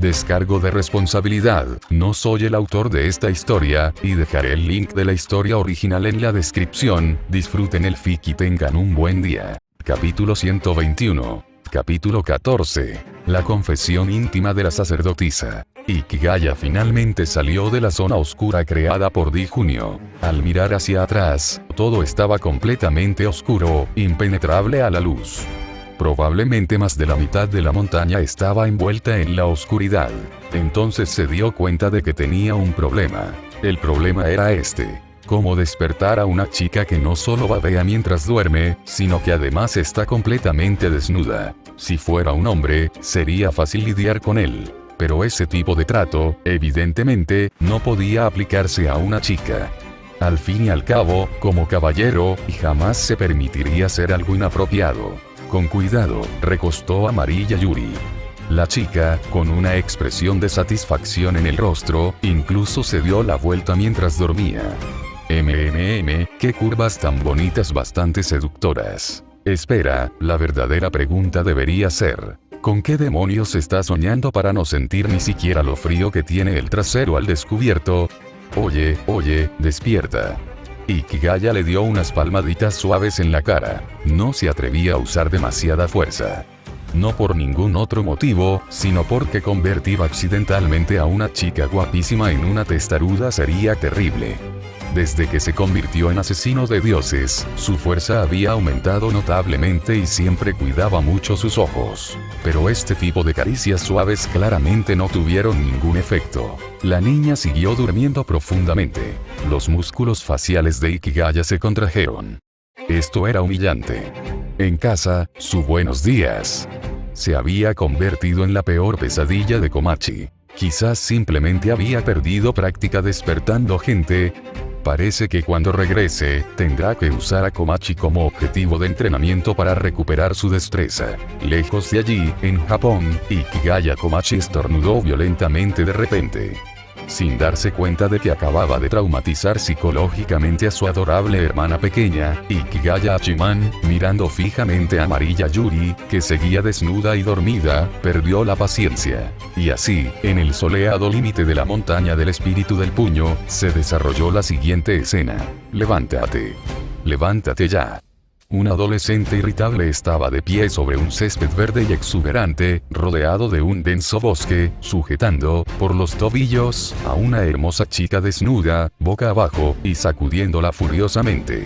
Descargo de responsabilidad, no soy el autor de esta historia, y dejaré el link de la historia original en la descripción. Disfruten el fic y tengan un buen día. Capítulo 121. Capítulo 14. La confesión íntima de la sacerdotisa. Ikigaya finalmente salió de la zona oscura creada por Di Junio. Al mirar hacia atrás, todo estaba completamente oscuro, impenetrable a la luz. Probablemente más de la mitad de la montaña estaba envuelta en la oscuridad. Entonces se dio cuenta de que tenía un problema. El problema era este: cómo despertar a una chica que no solo babea mientras duerme, sino que además está completamente desnuda. Si fuera un hombre, sería fácil lidiar con él. Pero ese tipo de trato, evidentemente, no podía aplicarse a una chica. Al fin y al cabo, como caballero, jamás se permitiría hacer algo inapropiado. Con cuidado, recostó a Mariya Yuri. La chica, con una expresión de satisfacción en el rostro, incluso se dio la vuelta mientras dormía. Qué curvas tan bonitas, bastante seductoras. Espera, la verdadera pregunta debería ser: ¿con qué demonios estás soñando para no sentir ni siquiera lo frío que tiene el trasero al descubierto? Oye, despierta. Ikigaya le dio unas palmaditas suaves en la cara. No se atrevía a usar demasiada fuerza. No por ningún otro motivo, sino porque convertir accidentalmente a una chica guapísima en una testaruda sería terrible. Desde que se convirtió en asesino de dioses, su fuerza había aumentado notablemente y siempre cuidaba mucho sus ojos. Pero este tipo de caricias suaves claramente no tuvieron ningún efecto. La niña siguió durmiendo profundamente. Los músculos faciales de Ikigaya se contrajeron. Esto era humillante. En casa, su buenos días se había convertido en la peor pesadilla de Komachi. Quizás simplemente había perdido práctica despertando gente. Parece que cuando regrese, tendrá que usar a Komachi como objetivo de entrenamiento para recuperar su destreza. Lejos de allí, en Japón, Ikigaya Komachi estornudó violentamente de repente. Sin darse cuenta de que acababa de traumatizar psicológicamente a su adorable hermana pequeña, Ikigaya Hachiman, mirando fijamente a Mariya Yuri, que seguía desnuda y dormida, perdió la paciencia. Y así, en el soleado límite de la montaña del espíritu del puño, se desarrolló la siguiente escena. Levántate. Levántate ya. Un adolescente irritable estaba de pie sobre un césped verde y exuberante, rodeado de un denso bosque, sujetando, por los tobillos, a una hermosa chica desnuda, boca abajo, y sacudiéndola furiosamente.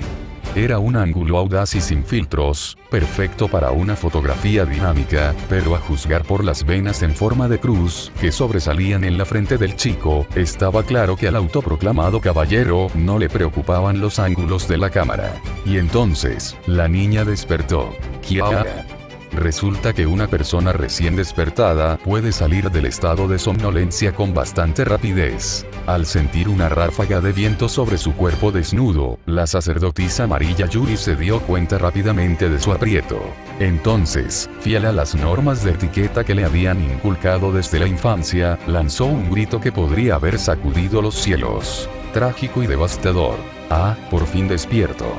Era un ángulo audaz y sin filtros, perfecto para una fotografía dinámica, pero a juzgar por las venas en forma de cruz, que sobresalían en la frente del chico, estaba claro que al autoproclamado caballero no le preocupaban los ángulos de la cámara. Y entonces, la niña despertó. Kiara. Resulta que una persona recién despertada puede salir del estado de somnolencia con bastante rapidez. Al sentir una ráfaga de viento sobre su cuerpo desnudo, la sacerdotisa Mariya Yuri se dio cuenta rápidamente de su aprieto. Entonces, fiel a las normas de etiqueta que le habían inculcado desde la infancia, lanzó un grito que podría haber sacudido los cielos. Trágico y devastador. Ah, por fin despierto.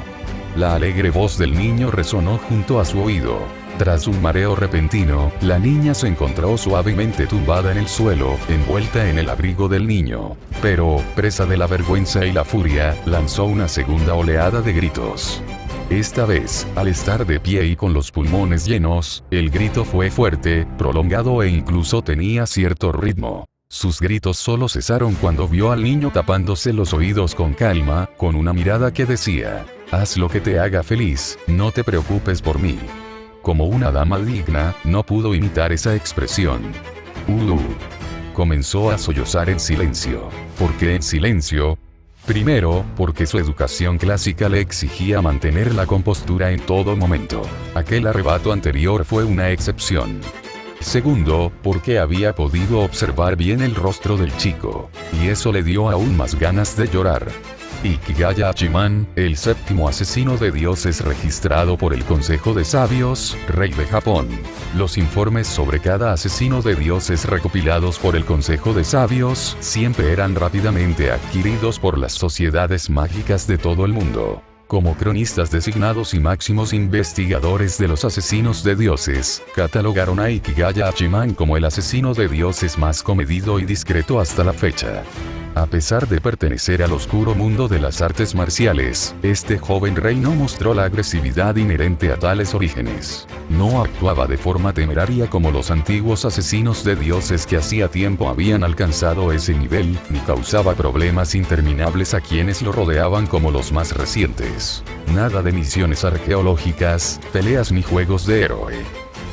La alegre voz del niño resonó junto a su oído. Tras un mareo repentino, la niña se encontró suavemente tumbada en el suelo, envuelta en el abrigo del niño. Pero, presa de la vergüenza y la furia, lanzó una segunda oleada de gritos. Esta vez, al estar de pie y con los pulmones llenos, el grito fue fuerte, prolongado e incluso tenía cierto ritmo. Sus gritos solo cesaron cuando vio al niño tapándose los oídos con calma, con una mirada que decía: haz lo que te haga feliz, no te preocupes por mí. Como una dama digna, no pudo imitar esa expresión. Comenzó a sollozar en silencio. ¿Por qué en silencio? Primero, porque su educación clásica le exigía mantener la compostura en todo momento. Aquel arrebato anterior fue una excepción. Segundo, porque había podido observar bien el rostro del chico, y eso le dio aún más ganas de llorar. Ikigaya Hachiman, el séptimo asesino de dioses registrado por el Consejo de Sabios, Rey de Japón. Los informes sobre cada asesino de dioses recopilados por el Consejo de Sabios siempre eran rápidamente adquiridos por las sociedades mágicas de todo el mundo. Como cronistas designados y máximos investigadores de los asesinos de dioses, catalogaron a Ikigaya Hachiman como el asesino de dioses más comedido y discreto hasta la fecha. A pesar de pertenecer al oscuro mundo de las artes marciales, este joven rey no mostró la agresividad inherente a tales orígenes. No actuaba de forma temeraria como los antiguos asesinos de dioses que hacía tiempo habían alcanzado ese nivel, ni causaba problemas interminables a quienes lo rodeaban como los más recientes. Nada de misiones arqueológicas, peleas ni juegos de héroe.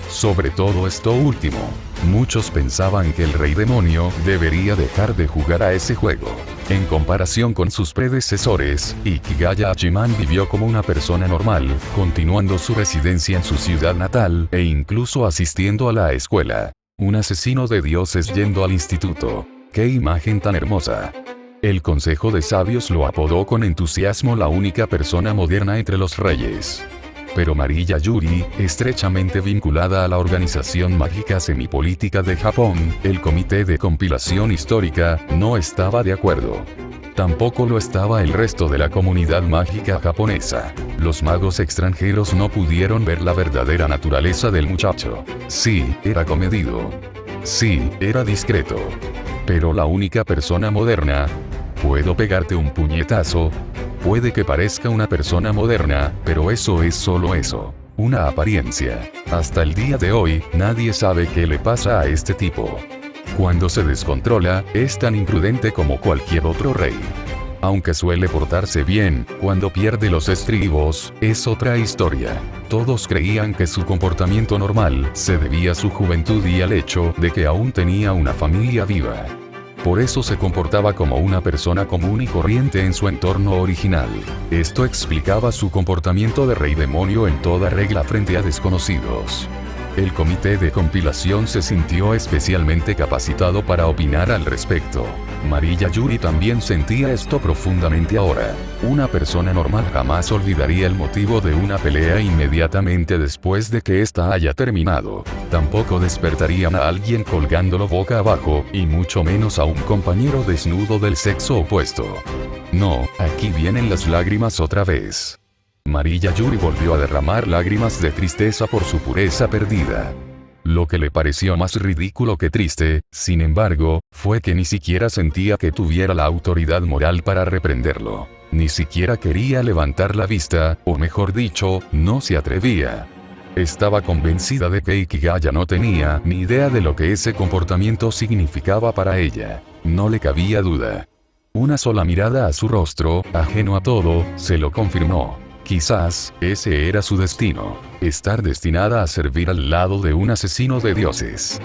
Sobre todo esto último, muchos pensaban que el rey demonio debería dejar de jugar a ese juego. En comparación con sus predecesores, Ikigaya Hachiman vivió como una persona normal, continuando su residencia en su ciudad natal, e incluso asistiendo a la escuela. Un asesino de dioses yendo al instituto. ¡Qué imagen tan hermosa! El Consejo de Sabios lo apodó con entusiasmo la única persona moderna entre los reyes. Pero Mariya Yuri, estrechamente vinculada a la organización mágica semipolítica de Japón, el Comité de Compilación Histórica, no estaba de acuerdo. Tampoco lo estaba el resto de la comunidad mágica japonesa. Los magos extranjeros no pudieron ver la verdadera naturaleza del muchacho. Sí, era comedido. Sí, era discreto. Pero la única persona moderna... Puedo pegarte un puñetazo. Puede que parezca una persona moderna, pero eso es solo eso. Una apariencia. Hasta el día de hoy, nadie sabe qué le pasa a este tipo. Cuando se descontrola, es tan imprudente como cualquier otro rey. Aunque suele portarse bien, cuando pierde los estribos, es otra historia. Todos creían que su comportamiento normal se debía a su juventud y al hecho de que aún tenía una familia viva. Por eso se comportaba como una persona común y corriente en su entorno original. Esto explicaba su comportamiento de rey demonio en toda regla frente a desconocidos. El comité de compilación se sintió especialmente capacitado para opinar al respecto. Mariya Yuri también sentía esto profundamente ahora. Una persona normal jamás olvidaría el motivo de una pelea inmediatamente después de que ésta haya terminado. Tampoco despertarían a alguien colgándolo boca abajo, y mucho menos a un compañero desnudo del sexo opuesto. No, aquí vienen las lágrimas otra vez. Mariya Yuri volvió a derramar lágrimas de tristeza por su pureza perdida. Lo que le pareció más ridículo que triste, sin embargo, fue que ni siquiera sentía que tuviera la autoridad moral para reprenderlo. Ni siquiera quería levantar la vista, o mejor dicho, no se atrevía. Estaba convencida de que Ikigaya no tenía ni idea de lo que ese comportamiento significaba para ella. No le cabía duda. Una sola mirada a su rostro, ajeno a todo, se lo confirmó. Quizás, ese era su destino, estar destinada a servir al lado de un asesino de dioses.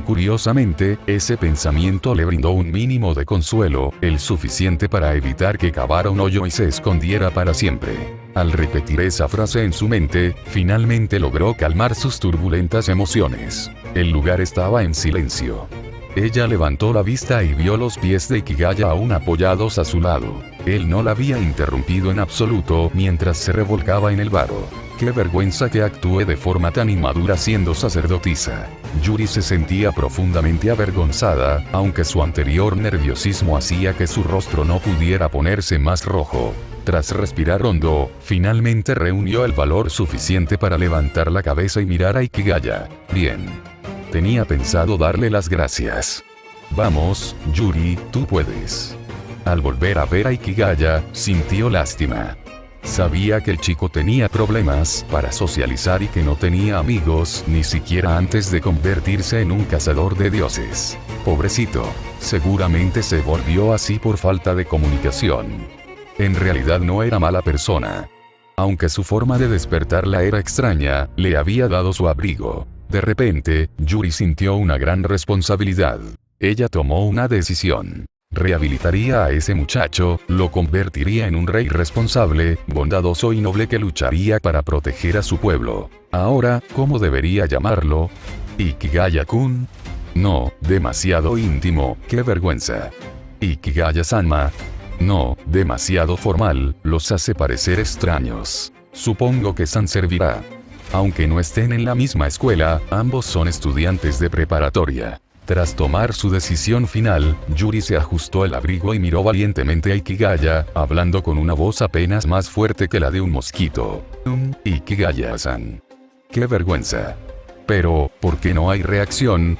Curiosamente, ese pensamiento le brindó un mínimo de consuelo, el suficiente para evitar que cavara un hoyo y se escondiera para siempre. Al repetir esa frase en su mente, finalmente logró calmar sus turbulentas emociones. El lugar estaba en silencio. Ella levantó la vista y vio los pies de Ikigaya aún apoyados a su lado. Él no la había interrumpido en absoluto mientras se revolcaba en el vado. Qué vergüenza que actúe de forma tan inmadura siendo sacerdotisa. Yuri se sentía profundamente avergonzada, aunque su anterior nerviosismo hacía que su rostro no pudiera ponerse más rojo. Tras respirar hondo, finalmente reunió el valor suficiente para levantar la cabeza y mirar a Ikigaya. Bien. Tenía pensado darle las gracias. Vamos, Yuri, tú puedes. Al volver a ver a Ikigaya, sintió lástima. Sabía que el chico tenía problemas para socializar y que no tenía amigos, ni siquiera antes de convertirse en un cazador de dioses. Pobrecito, seguramente se volvió así por falta de comunicación. En realidad no era mala persona. Aunque su forma de despertarla era extraña, le había dado su abrigo. De repente, Yuri sintió una gran responsabilidad. Ella tomó una decisión. Rehabilitaría a ese muchacho, lo convertiría en un rey responsable, bondadoso y noble que lucharía para proteger a su pueblo. Ahora, ¿cómo debería llamarlo? ¿Ikigaya-kun? No, demasiado íntimo, qué vergüenza. ¿Ikigaya-sanma? No, demasiado formal, los hace parecer extraños. Supongo que San servirá. Aunque no estén en la misma escuela, ambos son estudiantes de preparatoria. Tras tomar su decisión final, Yuri se ajustó el abrigo y miró valientemente a Ikigaya, hablando con una voz apenas más fuerte que la de un mosquito. Ikigaya-san. ¡Qué vergüenza! Pero, ¿por qué no hay reacción?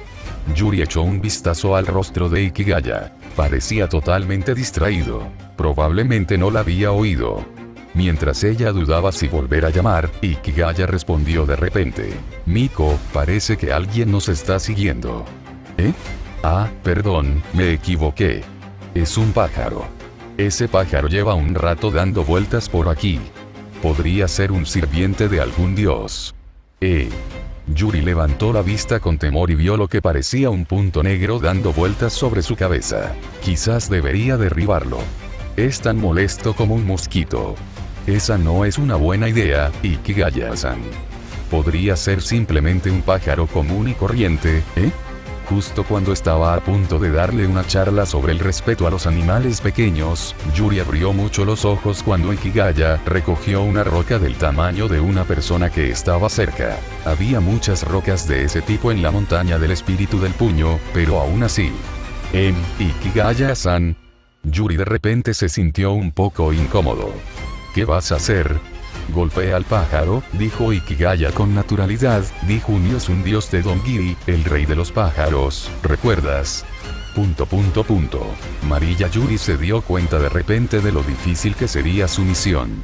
Yuri echó un vistazo al rostro de Ikigaya. Parecía totalmente distraído. Probablemente no la había oído. Mientras ella dudaba si volver a llamar, Ikigaya respondió de repente. Miko, parece que alguien nos está siguiendo. ¿Eh? Ah, perdón, me equivoqué. Es un pájaro. Ese pájaro lleva un rato dando vueltas por aquí. Podría ser un sirviente de algún dios. Yuri levantó la vista con temor y vio lo que parecía un punto negro dando vueltas sobre su cabeza. Quizás debería derribarlo. Es tan molesto como un mosquito. Esa no es una buena idea, Ikigaya-san. Podría ser simplemente un pájaro común y corriente, ¿eh? Justo cuando estaba a punto de darle una charla sobre el respeto a los animales pequeños, Yuri abrió mucho los ojos cuando Ikigaya recogió una roca del tamaño de una persona que estaba cerca. Había muchas rocas de ese tipo en la montaña del espíritu del puño, pero aún así. Ikigaya-san. Yuri de repente se sintió un poco incómodo. ¿Qué vas a hacer? Golpea al pájaro, dijo Ikigaya con naturalidad. Dijunio es un dios de Dongiri, el rey de los pájaros, ¿recuerdas? Marilla Yuri se dio cuenta de repente de lo difícil que sería su misión.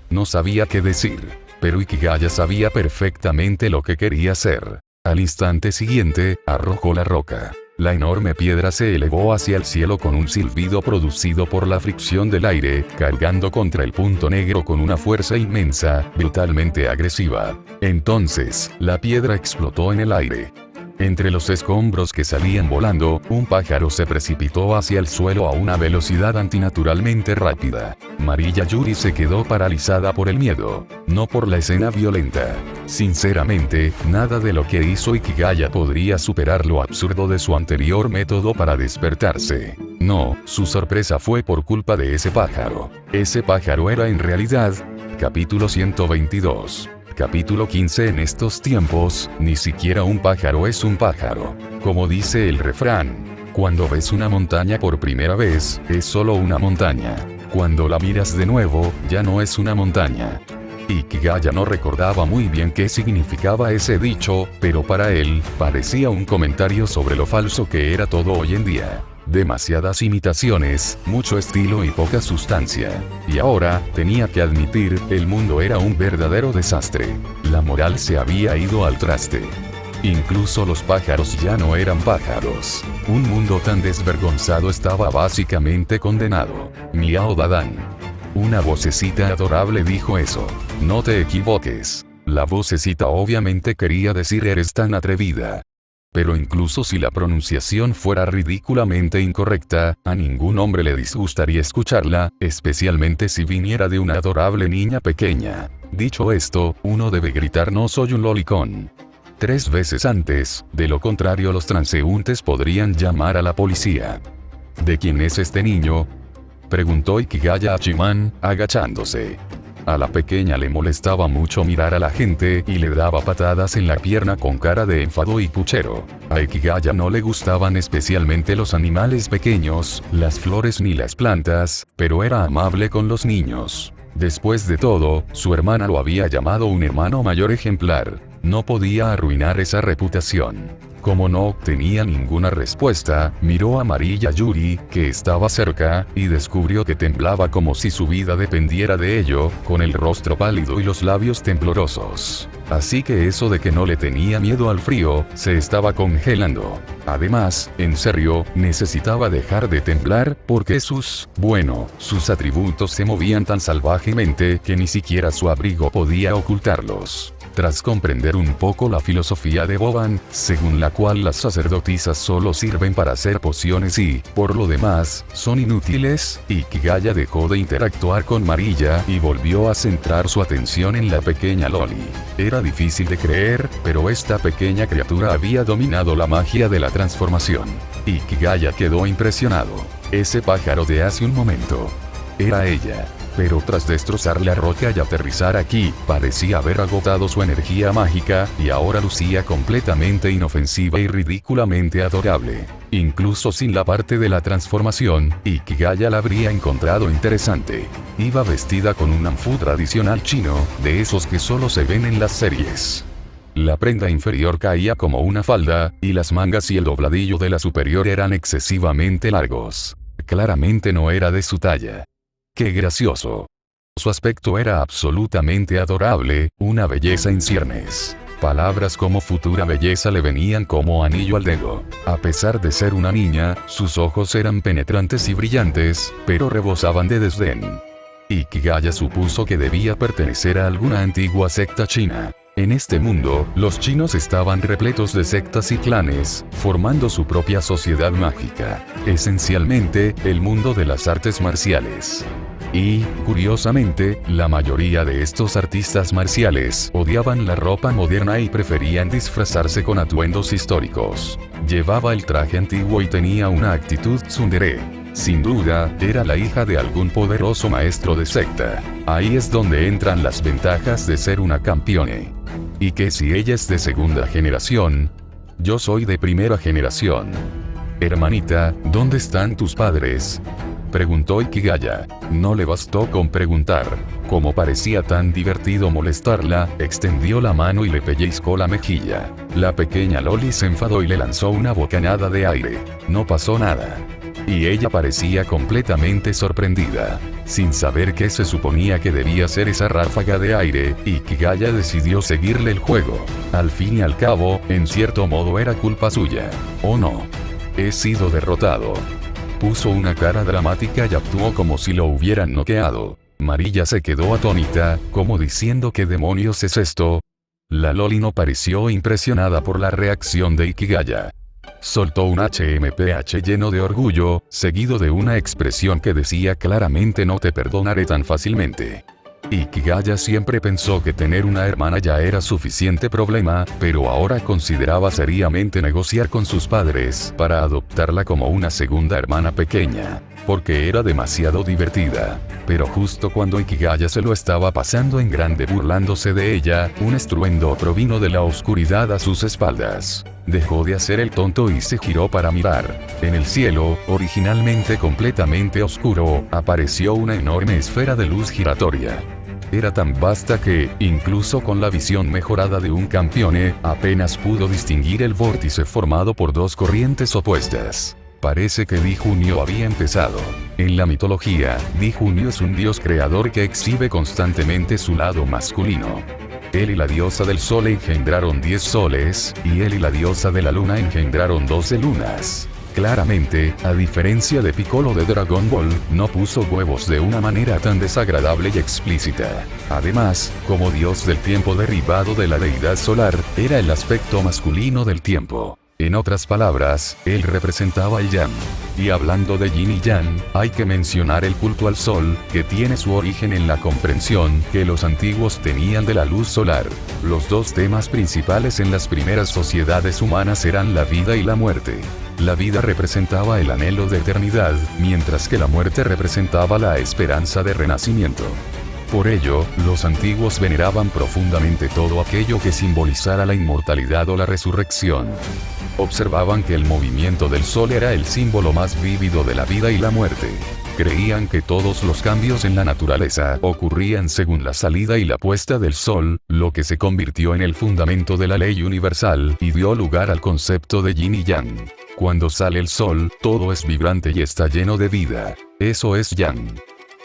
No sabía qué decir, pero Ikigaya sabía perfectamente lo que quería hacer. Al instante siguiente, arrojó la roca. La enorme piedra se elevó hacia el cielo con un silbido producido por la fricción del aire, cargando contra el punto negro con una fuerza inmensa, brutalmente agresiva. Entonces, la piedra explotó en el aire. Entre los escombros que salían volando, un pájaro se precipitó hacia el suelo a una velocidad antinaturalmente rápida. Marilla Yuri se quedó paralizada por el miedo, no por la escena violenta. Sinceramente, nada de lo que hizo Ikigaya podría superar lo absurdo de su anterior método para despertarse. No, su sorpresa fue por culpa de ese pájaro. Ese pájaro era en realidad... Capítulo 122. Capítulo 15. En estos tiempos, ni siquiera un pájaro es un pájaro. Como dice el refrán, cuando ves una montaña por primera vez, es solo una montaña. Cuando la miras de nuevo, ya no es una montaña. Ikigaya no recordaba muy bien qué significaba ese dicho, pero para él, parecía un comentario sobre lo falso que era todo hoy en día. Demasiadas imitaciones, mucho estilo y poca sustancia. Y ahora, tenía que admitir, el mundo era un verdadero desastre. La moral se había ido al traste. Incluso los pájaros ya no eran pájaros. Un mundo tan desvergonzado estaba básicamente condenado. Miao Dadan. Una vocecita adorable dijo eso. No te equivoques. La vocecita obviamente quería decir eres tan atrevida. Pero incluso si la pronunciación fuera ridículamente incorrecta, a ningún hombre le disgustaría escucharla, especialmente si viniera de una adorable niña pequeña. Dicho esto, uno debe gritar no soy un lolicón 3 veces antes, de lo contrario los transeúntes podrían llamar a la policía. ¿De quién es este niño?, preguntó Ikigaya a Chiman, agachándose. A la pequeña le molestaba mucho mirar a la gente y le daba patadas en la pierna con cara de enfado y puchero. A Ikigaya no le gustaban especialmente los animales pequeños, las flores ni las plantas, pero era amable con los niños. Después de todo, su hermana lo había llamado un hermano mayor ejemplar. No podía arruinar esa reputación. Como no obtenía ninguna respuesta, miró a Marilla Yuri, que estaba cerca, y descubrió que temblaba como si su vida dependiera de ello, con el rostro pálido y los labios temblorosos. Así que eso de que no le tenía miedo al frío, se estaba congelando. Además, en serio, necesitaba dejar de temblar, porque sus atributos se movían tan salvajemente que ni siquiera su abrigo podía ocultarlos. Tras comprender un poco la filosofía de Boban, según la cual las sacerdotisas solo sirven para hacer pociones y, por lo demás, son inútiles, Ikigaya dejó de interactuar con Marilla y volvió a centrar su atención en la pequeña Loli. Era difícil de creer, pero esta pequeña criatura había dominado la magia de la transformación. Ikigaya quedó impresionado. Ese pájaro de hace un momento. Era ella. Pero tras destrozar la roca y aterrizar aquí, parecía haber agotado su energía mágica, y ahora lucía completamente inofensiva y ridículamente adorable. Incluso sin la parte de la transformación, Ikigaya la habría encontrado interesante. Iba vestida con un anfu tradicional chino, de esos que solo se ven en las series. La prenda inferior caía como una falda, y las mangas y el dobladillo de la superior eran excesivamente largos. Claramente no era de su talla. ¡Qué gracioso! Su aspecto era absolutamente adorable, una belleza en ciernes. Palabras como futura belleza le venían como anillo al dedo. A pesar de ser una niña, sus ojos eran penetrantes y brillantes, pero rebosaban de desdén. Ikigaya supuso que debía pertenecer a alguna antigua secta china. En este mundo, los chinos estaban repletos de sectas y clanes, formando su propia sociedad mágica. Esencialmente, el mundo de las artes marciales. Y, curiosamente, la mayoría de estos artistas marciales odiaban la ropa moderna y preferían disfrazarse con atuendos históricos. Llevaba el traje antiguo y tenía una actitud tsundere. Sin duda, era la hija de algún poderoso maestro de secta. Ahí es donde entran las ventajas de ser una campeone. ¿Y que si ella es de segunda generación? Yo soy de primera generación. Hermanita, ¿dónde están tus padres?, preguntó Ikigaya. No le bastó con preguntar. Como parecía tan divertido molestarla, extendió la mano y le pellizcó la mejilla. La pequeña Loli se enfadó y le lanzó una bocanada de aire. No pasó nada. Y ella parecía completamente sorprendida. Sin saber qué se suponía que debía ser esa ráfaga de aire, Ikigaya decidió seguirle el juego. Al fin y al cabo, en cierto modo era culpa suya. ¿O no? He sido derrotado. Puso una cara dramática y actuó como si lo hubieran noqueado. Marilla se quedó atónita, como diciendo ¿qué demonios es esto? La Loli no pareció impresionada por la reacción de Ikigaya. Soltó un HMPH lleno de orgullo, seguido de una expresión que decía claramente no te perdonaré tan fácilmente. Ikigaya siempre pensó que tener una hermana ya era suficiente problema, pero ahora consideraba seriamente negociar con sus padres para adoptarla como una segunda hermana pequeña, porque era demasiado divertida. Pero justo cuando Ikigaya se lo estaba pasando en grande burlándose de ella, un estruendo provino de la oscuridad a sus espaldas. Dejó de hacer el tonto y se giró para mirar. En el cielo, originalmente completamente oscuro, apareció una enorme esfera de luz giratoria. Era tan vasta que, incluso con la visión mejorada de un campeone, apenas pudo distinguir el vórtice formado por dos corrientes opuestas. Parece que Di Junio había empezado. En la mitología, Di Junio es un dios creador que exhibe constantemente su lado masculino. Él y la diosa del sol engendraron 10 soles, y él y la diosa de la luna engendraron 12 lunas. Claramente, a diferencia de Piccolo de Dragon Ball, no puso huevos de una manera tan desagradable y explícita. Además, como dios del tiempo derivado de la deidad solar, era el aspecto masculino del tiempo. En otras palabras, él representaba el Yang. Y hablando de Yin y Yang, hay que mencionar el culto al sol, que tiene su origen en la comprensión que los antiguos tenían de la luz solar. Los dos temas principales en las primeras sociedades humanas eran la vida y la muerte. La vida representaba el anhelo de eternidad, mientras que la muerte representaba la esperanza de renacimiento. Por ello, los antiguos veneraban profundamente todo aquello que simbolizara la inmortalidad o la resurrección. Observaban que el movimiento del sol era el símbolo más vívido de la vida y la muerte. Creían que todos los cambios en la naturaleza ocurrían según la salida y la puesta del sol, lo que se convirtió en el fundamento de la ley universal y dio lugar al concepto de yin y yang. Cuando sale el sol, todo es vibrante y está lleno de vida. Eso es yang.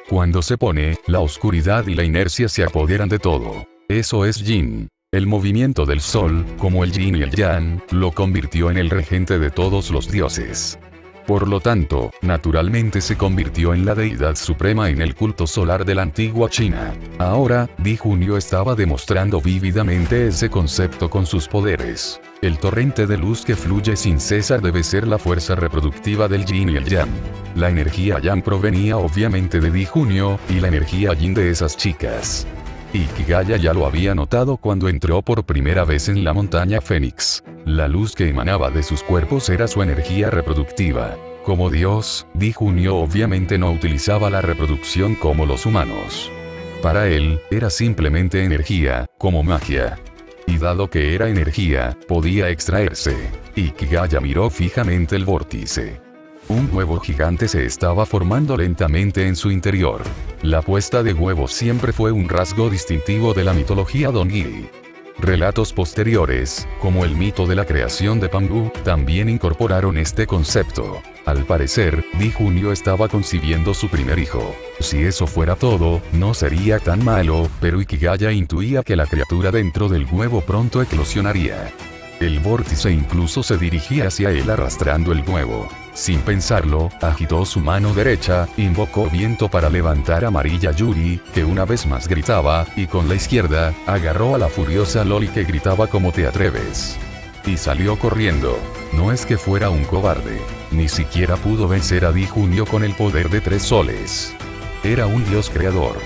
Cuando se pone, la oscuridad y la inercia se apoderan de todo. Eso es yin. El movimiento del sol, como el yin y el yang, lo convirtió en el regente de todos los dioses. Por lo tanto, naturalmente se convirtió en la deidad suprema en el culto solar de la antigua China. Ahora, Di Junio estaba demostrando vívidamente ese concepto con sus poderes. El torrente de luz que fluye sin cesar debe ser la fuerza reproductiva del yin y el yang. La energía yang provenía obviamente de Di Junio, y la energía yin de esas chicas. Ikigaya ya lo había notado cuando entró por primera vez en la montaña Fénix. La luz que emanaba de sus cuerpos era su energía reproductiva. Como Dios, Di Junio obviamente no utilizaba la reproducción como los humanos. Para él, era simplemente energía, como magia. Y dado que era energía, podía extraerse. Hikigaya miró fijamente el vórtice. Un huevo gigante se estaba formando lentamente en su interior. La puesta de huevos siempre fue un rasgo distintivo de la mitología Dongiri. Relatos posteriores, como el mito de la creación de Pangu, también incorporaron este concepto. Al parecer, Di Junio estaba concibiendo su primer hijo. Si eso fuera todo, no sería tan malo, pero Hikigaya intuía que la criatura dentro del huevo pronto eclosionaría. El vórtice incluso se dirigía hacia él arrastrando el huevo. Sin pensarlo, agitó su mano derecha, invocó viento para levantar a Amarilla Yuri, que una vez más gritaba, y con la izquierda, agarró a la furiosa Loli que gritaba como te atreves. Y salió corriendo. No es que fuera un cobarde. Ni siquiera pudo vencer a Di Junio con el poder de 3 soles. Era un dios creador.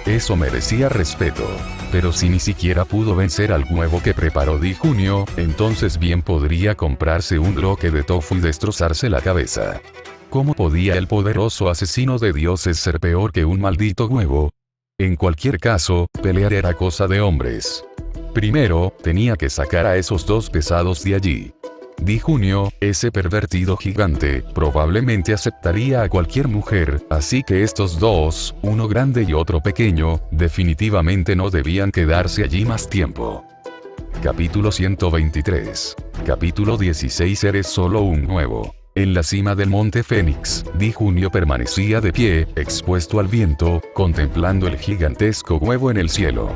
Eso merecía respeto. Pero si ni siquiera pudo vencer al huevo que preparó Di Junio, entonces bien podría comprarse un bloque de tofu y destrozarse la cabeza. ¿Cómo podía el poderoso asesino de dioses ser peor que un maldito huevo? En cualquier caso, pelear era cosa de hombres. Primero, tenía que sacar a esos 2 pesados de allí. Di Junio, ese pervertido gigante, probablemente aceptaría a cualquier mujer, así que estos 2, uno grande y otro pequeño, definitivamente no debían quedarse allí más tiempo. Capítulo 123. Capítulo 16. Eres solo un huevo. En la cima del monte Fénix, Di Junio permanecía de pie, expuesto al viento, contemplando el gigantesco huevo en el cielo.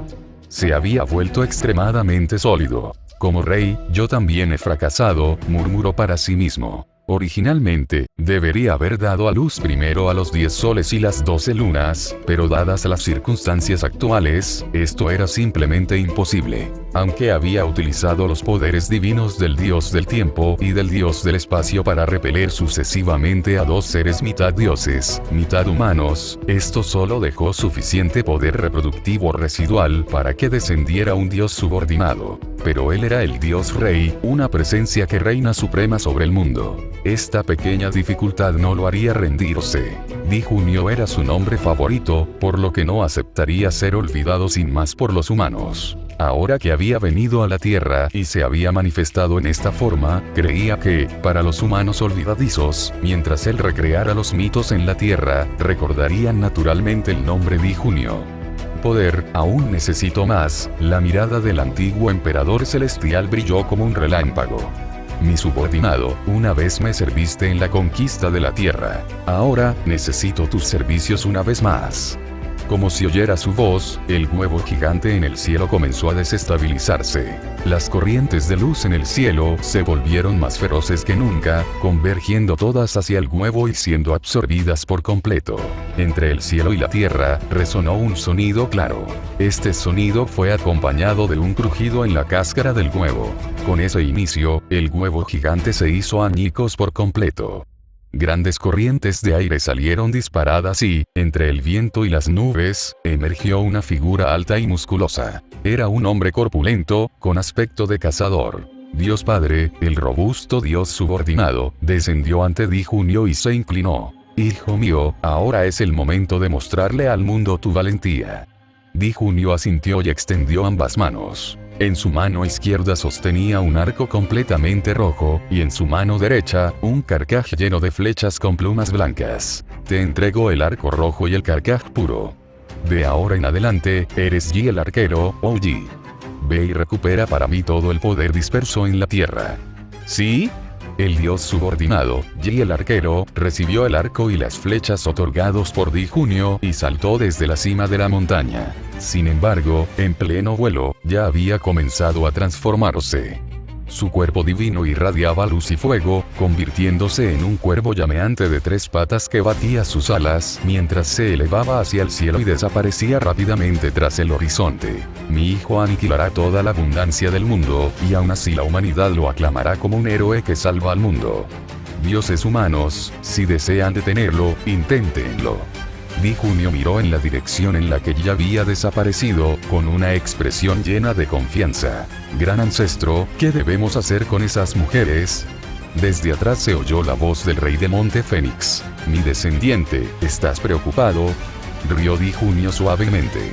Se había vuelto extremadamente sólido. Como rey, yo también he fracasado, murmuró para sí mismo. Originalmente, debería haber dado a luz primero a los 10 soles y las 12 lunas, pero dadas las circunstancias actuales, esto era simplemente imposible. Aunque había utilizado los poderes divinos del dios del tiempo y del dios del espacio para repeler sucesivamente a 2 seres mitad dioses, mitad humanos, esto solo dejó suficiente poder reproductivo residual para que descendiera un dios subordinado. Pero él era el dios rey, una presencia que reina suprema sobre el mundo. Esta pequeña dificultad no lo haría rendirse. Di Junio era su nombre favorito, por lo que no aceptaría ser olvidado sin más por los humanos. Ahora que había venido a la Tierra y se había manifestado en esta forma, creía que, para los humanos olvidadizos, mientras él recreara los mitos en la Tierra, recordarían naturalmente el nombre Di Junio. Poder, aún necesito más, la mirada del antiguo emperador celestial brilló como un relámpago. Mi subordinado, una vez me serviste en la conquista de la tierra. Ahora, necesito tus servicios una vez más. Como si oyera su voz, el huevo gigante en el cielo comenzó a desestabilizarse. Las corrientes de luz en el cielo se volvieron más feroces que nunca, convergiendo todas hacia el huevo y siendo absorbidas por completo. Entre el cielo y la tierra, resonó un sonido claro. Este sonido fue acompañado de un crujido en la cáscara del huevo. Con ese inicio, el huevo gigante se hizo añicos por completo. Grandes corrientes de aire salieron disparadas y, entre el viento y las nubes, emergió una figura alta y musculosa. Era un hombre corpulento, con aspecto de cazador. Dios Padre, el robusto dios subordinado, descendió ante Di Junio y se inclinó. Hijo mío, ahora es el momento de mostrarle al mundo tu valentía. Di Junio asintió y extendió ambas manos. En su mano izquierda sostenía un arco completamente rojo, y en su mano derecha, un carcaj lleno de flechas con plumas blancas. Te entrego el arco rojo y el carcaj puro. De ahora en adelante, eres Yi el arquero, oh Yi. Ve y recupera para mí todo el poder disperso en la tierra. ¿Sí? El dios subordinado, Yi el arquero, recibió el arco y las flechas otorgados por Di Junio y saltó desde la cima de la montaña. Sin embargo, en pleno vuelo, ya había comenzado a transformarse. Su cuerpo divino irradiaba luz y fuego, convirtiéndose en un cuervo llameante de 3 patas que batía sus alas mientras se elevaba hacia el cielo y desaparecía rápidamente tras el horizonte. Mi hijo aniquilará toda la abundancia del mundo, y aún así la humanidad lo aclamará como un héroe que salva al mundo. Dioses humanos, si desean detenerlo, inténtenlo. Di Junio miró en la dirección en la que ya había desaparecido, con una expresión llena de confianza. Gran ancestro, ¿qué debemos hacer con esas mujeres? Desde atrás se oyó la voz del rey de Monte Fénix. Mi descendiente, ¿estás preocupado? Rió Di Junio suavemente.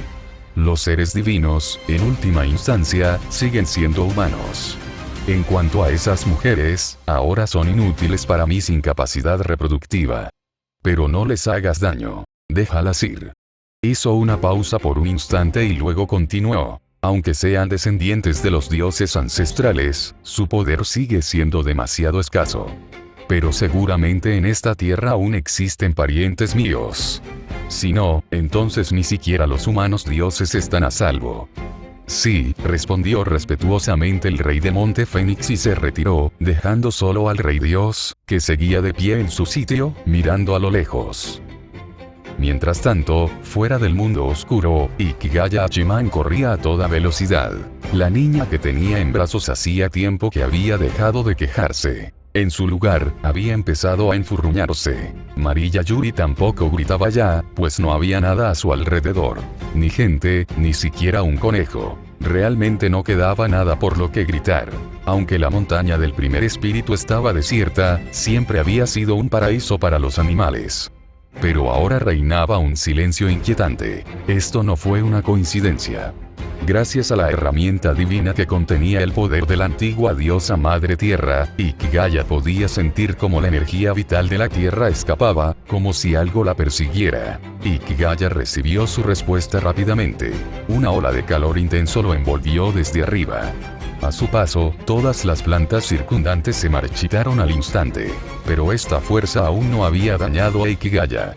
Los seres divinos, en última instancia, siguen siendo humanos. En cuanto a esas mujeres, ahora son inútiles para mi sin capacidad reproductiva. Pero no les hagas daño. Déjalas ir. Hizo una pausa por un instante y luego continuó. Aunque sean descendientes de los dioses ancestrales, su poder sigue siendo demasiado escaso. Pero seguramente en esta tierra aún existen parientes míos. Si no, entonces ni siquiera los humanos dioses están a salvo. Sí, respondió respetuosamente el rey de Monte Fénix y se retiró, dejando solo al rey dios, que seguía de pie en su sitio, mirando a lo lejos. Mientras tanto, fuera del mundo oscuro, Ikigaya Hachiman corría a toda velocidad. La niña que tenía en brazos hacía tiempo que había dejado de quejarse. En su lugar, había empezado a enfurruñarse. Marilla Yuri tampoco gritaba ya, pues no había nada a su alrededor. Ni gente, ni siquiera un conejo. Realmente no quedaba nada por lo que gritar. Aunque la montaña del primer espíritu estaba desierta, siempre había sido un paraíso para los animales. Pero ahora reinaba un silencio inquietante. Esto no fue una coincidencia. Gracias a la herramienta divina que contenía el poder de la antigua diosa Madre Tierra, Ikigaya podía sentir cómo la energía vital de la Tierra escapaba, como si algo la persiguiera. Ikigaya recibió su respuesta rápidamente. Una ola de calor intenso lo envolvió desde arriba. A su paso, todas las plantas circundantes se marchitaron al instante. Pero esta fuerza aún no había dañado a Ikigaya.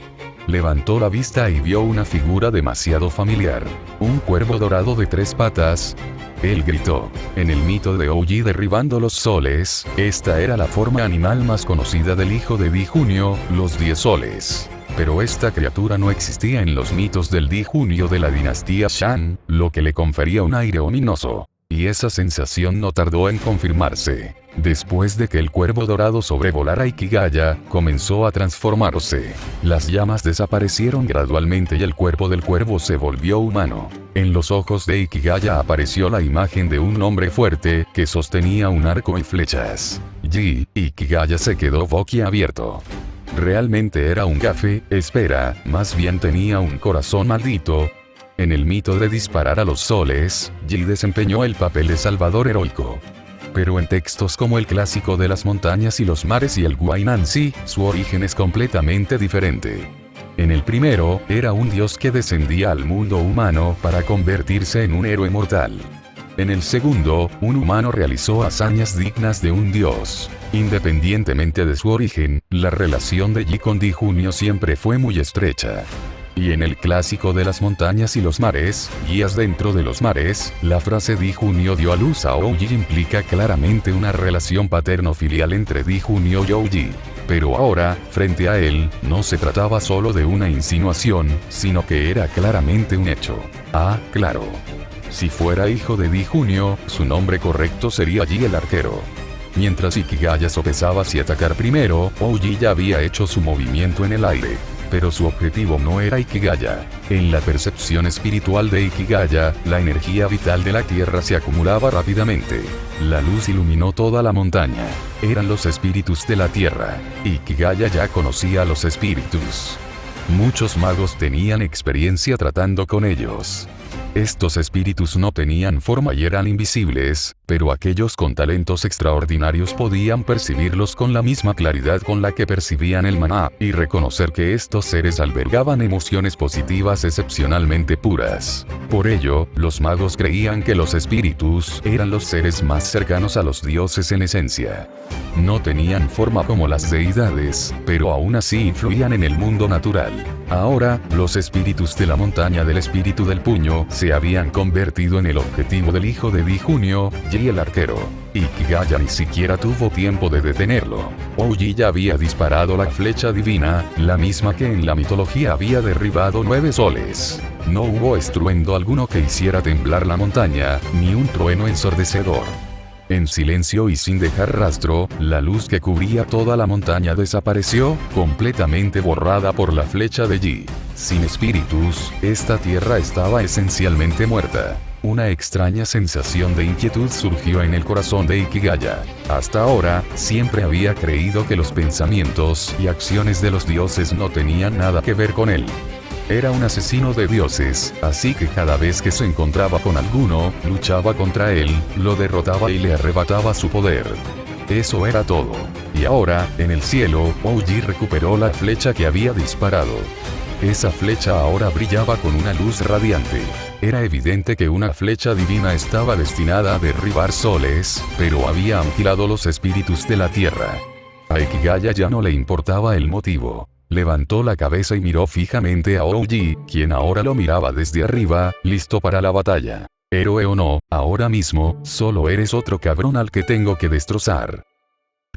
Levantó la vista y vio una figura demasiado familiar. Un cuervo dorado de 3 patas. Él gritó. En el mito de Ouji derribando los soles, esta era la forma animal más conocida del hijo de Di Junio, los 10 soles. Pero esta criatura no existía en los mitos del Di Junio de la dinastía Shan, lo que le confería un aire ominoso. Y esa sensación no tardó en confirmarse. Después de que el cuervo dorado sobrevolara Ikigaya, comenzó a transformarse. Las llamas desaparecieron gradualmente y el cuerpo del cuervo se volvió humano. En los ojos de Ikigaya apareció la imagen de un hombre fuerte, que sostenía un arco y flechas. Ikigaya se quedó boquiabierto. Realmente era un gafe, espera, más bien tenía un corazón maldito. En el mito de disparar a los soles, Yi desempeñó el papel de salvador heroico. Pero en textos como el clásico de las montañas y los mares y el Guainanzi, su origen es completamente diferente. En el primero, era un dios que descendía al mundo humano para convertirse en un héroe mortal. En el segundo, un humano realizó hazañas dignas de un dios. Independientemente de su origen, la relación de Yi con Di Junio siempre fue muy estrecha. Y en el clásico de las montañas y los mares, guías dentro de los mares, la frase Di Junio dio a luz a Ouji implica claramente una relación paterno-filial entre Di Junio y Ouji. Pero ahora, frente a él, no se trataba solo de una insinuación, sino que era claramente un hecho. Ah, claro. Si fuera hijo de Di Junio, su nombre correcto sería Yi el arquero. Mientras Ikigaya sopesaba si atacar primero, Ouji ya había hecho su movimiento en el aire. Pero su objetivo no era Ikigaya. En la percepción espiritual de Ikigaya, la energía vital de la tierra se acumulaba rápidamente. La luz iluminó toda la montaña. Eran los espíritus de la tierra. Ikigaya ya conocía a los espíritus. Muchos magos tenían experiencia tratando con ellos. Estos espíritus no tenían forma y eran invisibles, pero aquellos con talentos extraordinarios podían percibirlos con la misma claridad con la que percibían el maná, y reconocer que estos seres albergaban emociones positivas excepcionalmente puras. Por ello, los magos creían que los espíritus eran los seres más cercanos a los dioses en esencia. No tenían forma como las deidades, pero aún así influían en el mundo natural. Ahora, los espíritus de la montaña del espíritu del puño se habían convertido en el objetivo del hijo de Di Junio, Yi el arquero. Ikigaya ni siquiera tuvo tiempo de detenerlo. Ouji ya había disparado la flecha divina, la misma que en la mitología había derribado 9 soles. No hubo estruendo alguno que hiciera temblar la montaña, ni un trueno ensordecedor. En silencio y sin dejar rastro, la luz que cubría toda la montaña desapareció, completamente borrada por la flecha de Yi. Sin espíritus, esta tierra estaba esencialmente muerta. Una extraña sensación de inquietud surgió en el corazón de Ikigaya. Hasta ahora, siempre había creído que los pensamientos y acciones de los dioses no tenían nada que ver con él. Era un asesino de dioses, así que cada vez que se encontraba con alguno, luchaba contra él, lo derrotaba y le arrebataba su poder. Eso era todo. Y ahora, en el cielo, Ouji recuperó la flecha que había disparado. Esa flecha ahora brillaba con una luz radiante. Era evidente que una flecha divina estaba destinada a derribar soles, pero había aniquilado los espíritus de la tierra. A Ikigaya ya no le importaba el motivo. Levantó la cabeza y miró fijamente a Ouji, quien ahora lo miraba desde arriba, listo para la batalla. Héroe o no, ahora mismo, solo eres otro cabrón al que tengo que destrozar.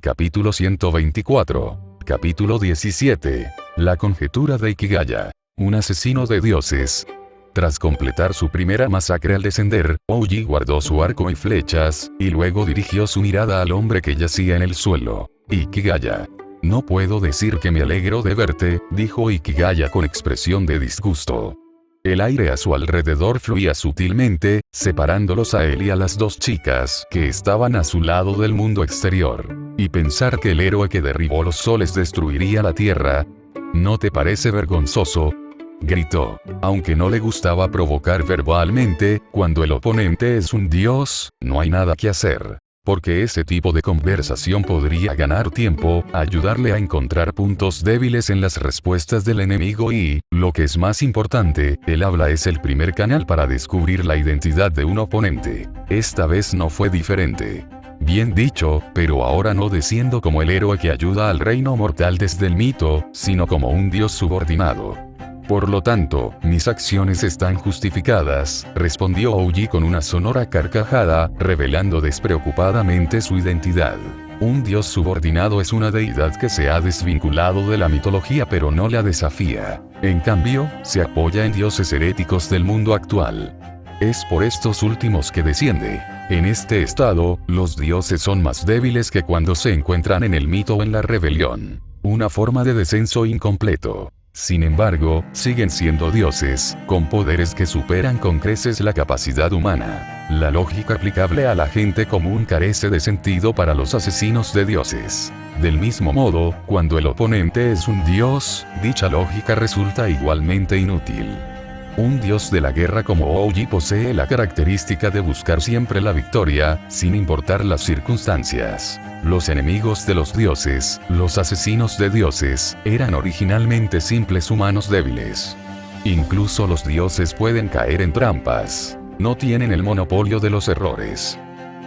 Capítulo 124. Capítulo 17. La conjetura de Ikigaya. Un asesino de dioses. Tras completar su primera masacre al descender, Ouji guardó su arco y flechas, y luego dirigió su mirada al hombre que yacía en el suelo. Ikigaya. No puedo decir que me alegro de verte, dijo Ikigaya con expresión de disgusto. El aire a su alrededor fluía sutilmente, separándolos a él y a las dos chicas que estaban a su lado del mundo exterior. Y pensar que el héroe que derribó los soles destruiría la tierra. ¿No te parece vergonzoso?, gritó. Aunque no le gustaba provocar verbalmente, cuando el oponente es un dios, no hay nada que hacer. Porque ese tipo de conversación podría ganar tiempo, ayudarle a encontrar puntos débiles en las respuestas del enemigo y, lo que es más importante, el habla es el primer canal para descubrir la identidad de un oponente. Esta vez no fue diferente. Bien dicho, pero ahora no desciendo como el héroe que ayuda al reino mortal desde el mito, sino como un dios subordinado. Por lo tanto, mis acciones están justificadas, respondió Ouji con una sonora carcajada, revelando despreocupadamente su identidad. Un dios subordinado es una deidad que se ha desvinculado de la mitología pero no la desafía. En cambio, se apoya en dioses heréticos del mundo actual. Es por estos últimos que desciende. En este estado, los dioses son más débiles que cuando se encuentran en el mito o en la rebelión. Una forma de descenso incompleto. Sin embargo, siguen siendo dioses, con poderes que superan con creces la capacidad humana. La lógica aplicable a la gente común carece de sentido para los asesinos de dioses. Del mismo modo, cuando el oponente es un dios, dicha lógica resulta igualmente inútil. Un dios de la guerra como Ouji posee la característica de buscar siempre la victoria, sin importar las circunstancias. Los enemigos de los dioses, los asesinos de dioses, eran originalmente simples humanos débiles. Incluso los dioses pueden caer en trampas. No tienen el monopolio de los errores.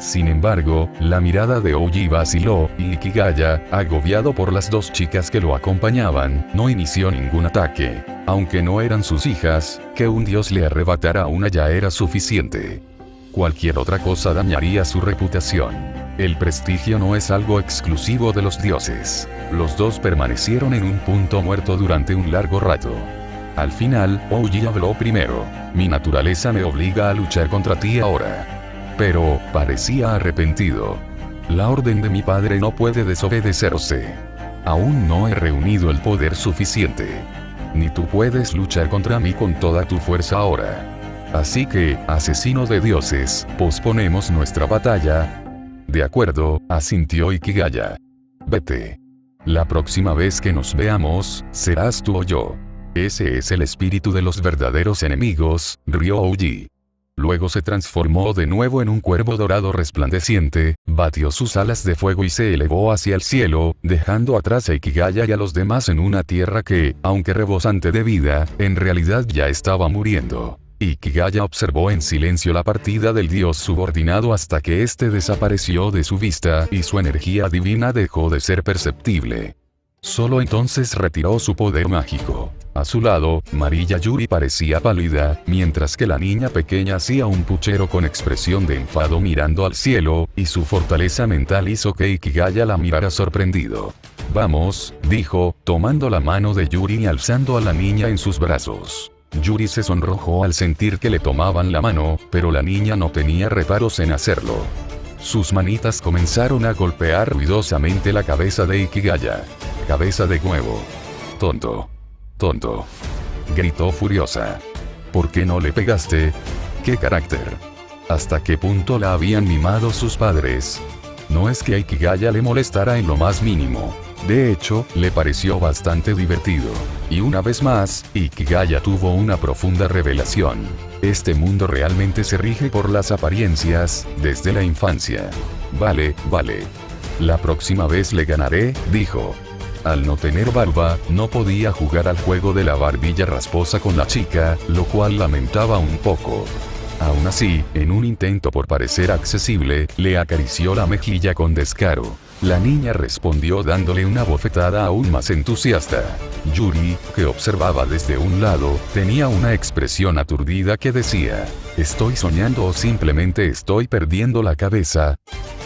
Sin embargo, la mirada de Ouji vaciló, y Ikigaya, agobiado por las dos chicas que lo acompañaban, no inició ningún ataque. Aunque no eran sus hijas, que un dios le arrebatara una ya era suficiente. Cualquier otra cosa dañaría su reputación. El prestigio no es algo exclusivo de los dioses. Los dos permanecieron en un punto muerto durante un largo rato. Al final, Ouji habló primero. Mi naturaleza me obliga a luchar contra ti ahora. Pero, parecía arrepentido. La orden de mi padre no puede desobedecerse. Aún no he reunido el poder suficiente. Ni tú puedes luchar contra mí con toda tu fuerza ahora. Así que, asesino de dioses, posponemos nuestra batalla. De acuerdo, asintió Ikigaya. Vete. La próxima vez que nos veamos, serás tú o yo. Ese es el espíritu de los verdaderos enemigos, rió Ouji. Luego se transformó de nuevo en un cuervo dorado resplandeciente, batió sus alas de fuego y se elevó hacia el cielo, dejando atrás a Ikigaya y a los demás en una tierra que, aunque rebosante de vida, en realidad ya estaba muriendo. Ikigaya observó en silencio la partida del dios subordinado hasta que éste desapareció de su vista y su energía divina dejó de ser perceptible. Solo entonces retiró su poder mágico. A su lado, Mariya Yuri parecía pálida, mientras que la niña pequeña hacía un puchero con expresión de enfado mirando al cielo, y su fortaleza mental hizo que Ikigaya la mirara sorprendido. Vamos, dijo, tomando la mano de Yuri y alzando a la niña en sus brazos. Yuri se sonrojó al sentir que le tomaban la mano, pero la niña no tenía reparos en hacerlo. Sus manitas comenzaron a golpear ruidosamente la cabeza de Ikigaya. Cabeza de huevo. Tonto. Tonto. Gritó furiosa. ¿Por qué no le pegaste? ¿Qué carácter? ¿Hasta qué punto la habían mimado sus padres? No es que a Ikigaya le molestara en lo más mínimo. De hecho, le pareció bastante divertido. Y una vez más, Ikigaya tuvo una profunda revelación. Este mundo realmente se rige por las apariencias, desde la infancia. Vale. La próxima vez le ganaré, dijo. Al no tener barba, no podía jugar al juego de la barbilla rasposa con la chica, lo cual lamentaba un poco. Aún así, en un intento por parecer accesible, le acarició la mejilla con descaro. La niña respondió dándole una bofetada aún más entusiasta. Yuri, que observaba desde un lado, tenía una expresión aturdida que decía: ¿estoy soñando o simplemente estoy perdiendo la cabeza?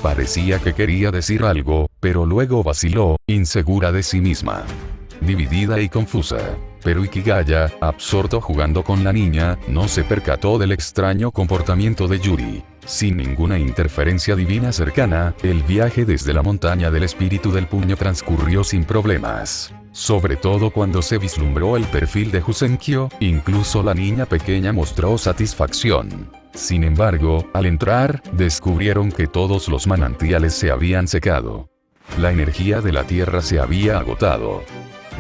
Parecía que quería decir algo, pero luego vaciló, insegura de sí misma. Dividida y confusa. Pero Ikigaya, absorto jugando con la niña, no se percató del extraño comportamiento de Yuri. Sin ninguna interferencia divina cercana, el viaje desde la montaña del espíritu del puño transcurrió sin problemas. Sobre todo cuando se vislumbró el perfil de Jusenkyo, incluso la niña pequeña mostró satisfacción. Sin embargo, al entrar, descubrieron que todos los manantiales se habían secado. La energía de la tierra se había agotado.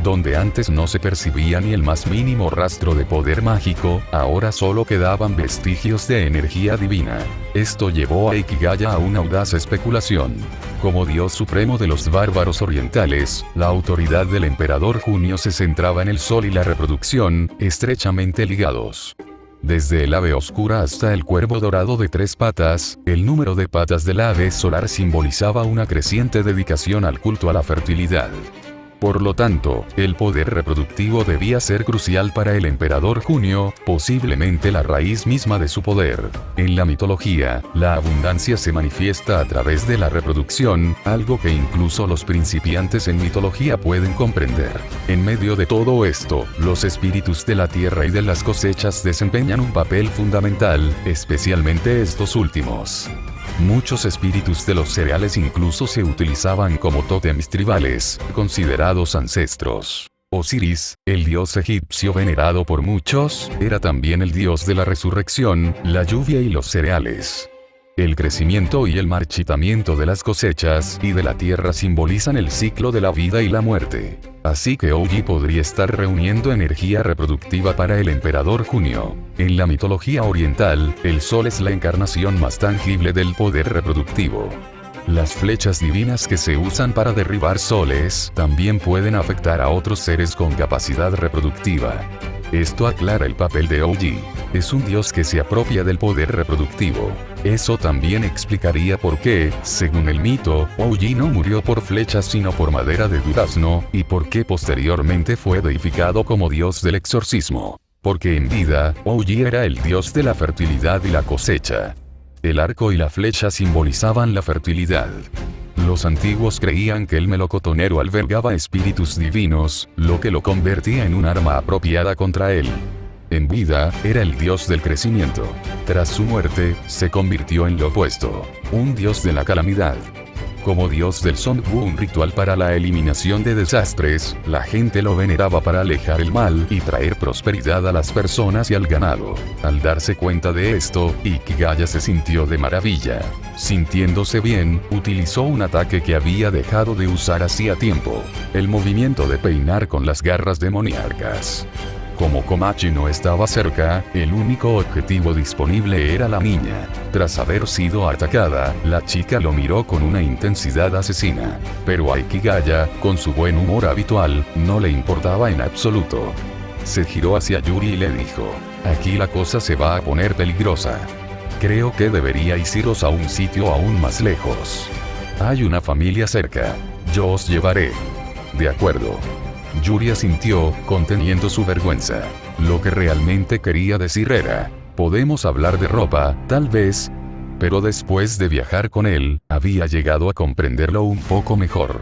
Donde antes no se percibía ni el más mínimo rastro de poder mágico, ahora solo quedaban vestigios de energía divina. Esto llevó a Ikigaya a una audaz especulación. Como dios supremo de los bárbaros orientales, la autoridad del emperador Junio se centraba en el sol y la reproducción, estrechamente ligados. Desde el ave oscura hasta el cuervo dorado de 3 patas, el número de patas del ave solar simbolizaba una creciente dedicación al culto a la fertilidad. Por lo tanto, el poder reproductivo debía ser crucial para el emperador Junio, posiblemente la raíz misma de su poder. En la mitología, la abundancia se manifiesta a través de la reproducción, algo que incluso los principiantes en mitología pueden comprender. En medio de todo esto, los espíritus de la tierra y de las cosechas desempeñan un papel fundamental, especialmente estos últimos. Muchos espíritus de los cereales incluso se utilizaban como tótems tribales, considerados ancestros. Osiris, el dios egipcio venerado por muchos, era también el dios de la resurrección, la lluvia y los cereales. El crecimiento y el marchitamiento de las cosechas y de la tierra simbolizan el ciclo de la vida y la muerte. Así que Ouji podría estar reuniendo energía reproductiva para el emperador Junio. En la mitología oriental, el sol es la encarnación más tangible del poder reproductivo. Las flechas divinas que se usan para derribar soles también pueden afectar a otros seres con capacidad reproductiva. Esto aclara el papel de Ouji. Es un dios que se apropia del poder reproductivo. Eso también explicaría por qué, según el mito, Ouji no murió por flechas sino por madera de durazno, y por qué posteriormente fue deificado como dios del exorcismo. Porque en vida, Ouji era el dios de la fertilidad y la cosecha. El arco y la flecha simbolizaban la fertilidad. Los antiguos creían que el melocotonero albergaba espíritus divinos, lo que lo convertía en un arma apropiada contra él. En vida, era el dios del crecimiento. Tras su muerte, se convirtió en lo opuesto, un dios de la calamidad. Como dios del Songwu, un ritual para la eliminación de desastres, la gente lo veneraba para alejar el mal y traer prosperidad a las personas y al ganado. Al darse cuenta de esto, Ikigaya se sintió de maravilla. Sintiéndose bien, utilizó un ataque que había dejado de usar hacía tiempo: el movimiento de peinar con las garras demoníacas. Como Komachi no estaba cerca, el único objetivo disponible era la niña. Tras haber sido atacada, la chica lo miró con una intensidad asesina. Pero a Ikigaya, con su buen humor habitual, no le importaba en absoluto. Se giró hacia Yuri y le dijo: aquí la cosa se va a poner peligrosa. Creo que deberíais iros a un sitio aún más lejos. Hay una familia cerca. Yo os llevaré. De acuerdo. Yuri asintió, conteniendo su vergüenza. Lo que realmente quería decir era: podemos hablar de ropa, tal vez. Pero después de viajar con él, había llegado a comprenderlo un poco mejor.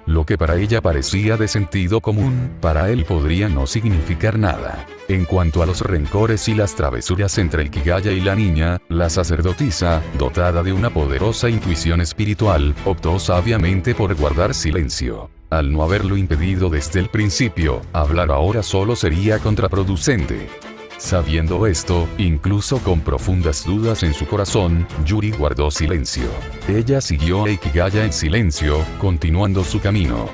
Lo que para ella parecía de sentido común, para él podría no significar nada. En cuanto a los rencores y las travesuras entre Ikigaya y la niña, la sacerdotisa, dotada de una poderosa intuición espiritual, optó sabiamente por guardar silencio. Al no haberlo impedido desde el principio, hablar ahora solo sería contraproducente. Sabiendo esto, incluso con profundas dudas en su corazón, Yuri guardó silencio. Ella siguió a Ikigaya en silencio, continuando su camino.